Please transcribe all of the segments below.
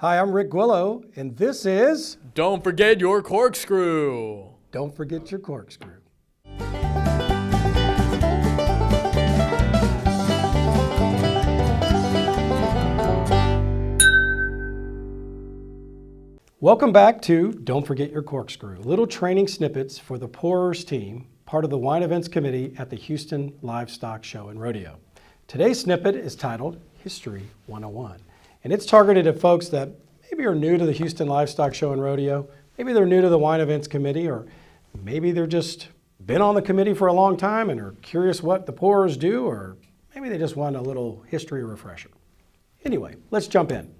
Hi, I'm Rick Gwillow, and this is Don't forget your corkscrew. Don't Forget Your Corkscrew. Welcome back to Don't Forget Your Corkscrew, little training snippets for the Pourers team, part of the Wine Events Committee at the Houston Livestock Show and Rodeo. Today's snippet is titled History 101, and it's targeted at folks that maybe are new to the Houston Livestock Show and Rodeo, maybe they're new to the Wine Events Committee, or maybe they're just been on the committee for a long time and are curious what the Pourers do, or maybe they just want a little history refresher. Anyway, let's jump in.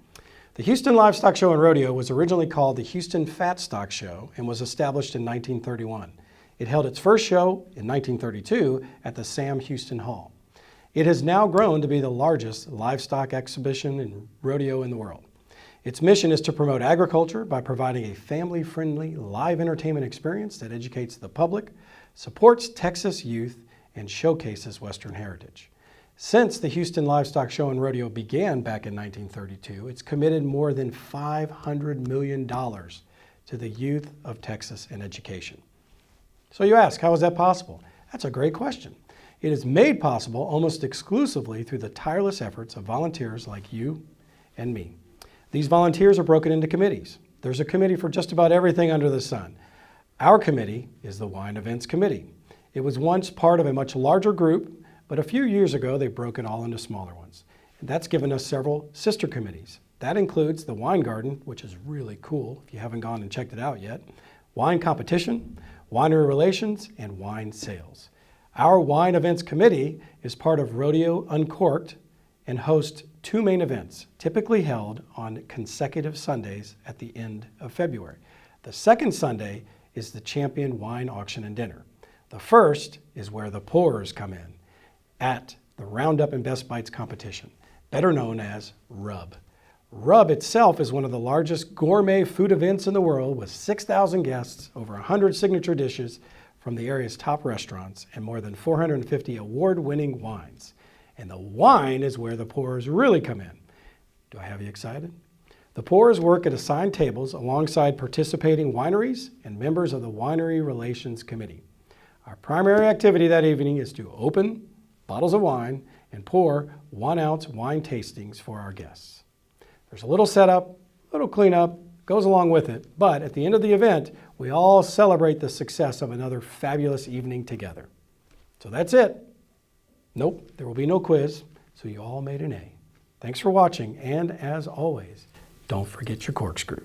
The Houston Livestock Show and Rodeo was originally called the Houston Fat Stock Show and was established in 1931. It held its first show in 1932 at the Sam Houston Hall. It has now grown to be the largest livestock exhibition and rodeo in the world. Its mission is to promote agriculture by providing a family-friendly live entertainment experience that educates the public, supports Texas youth, and showcases Western heritage. Since the Houston Livestock Show and Rodeo began back in 1932, it's committed more than $500 million to the youth of Texas and education. So you ask, how is that possible? That's a great question. It is made possible almost exclusively through the tireless efforts of volunteers like you and me. These volunteers are broken into committees. There's a committee for just about everything under the sun. Our committee is the Wine Events Committee. It was once part of a much larger group, but a few years ago they broke it all into smaller ones. And that's given us several sister committees. That includes the Wine Garden, which is really cool if you haven't gone and checked it out yet, Wine Competition, Winery Relations, and Wine Sales. Our Wine Events Committee is part of Rodeo Uncorked and hosts two main events, typically held on consecutive Sundays at the end of February. The second Sunday is the Champion Wine Auction and Dinner. The first is where the Pourers come in at the Roundup and Best Bites competition, better known as RUB. RUB itself is one of the largest gourmet food events in the world with 6,000 guests, over 100 signature dishes from the area's top restaurants, and more than 450 award-winning wines. And the wine is where the Pourers really come in. Do I have you excited? The Pourers work at assigned tables alongside participating wineries and members of the Winery Relations Committee. Our primary activity that evening is to open bottles of wine and pour 1-ounce wine tastings for our guests. There's a little setup, a little cleanup, goes along with it, but at the end of the event, we all celebrate the success of another fabulous evening together. So that's it. Nope, there will be no quiz, so you all made an A. Thanks for watching, and as always, don't forget your corkscrew.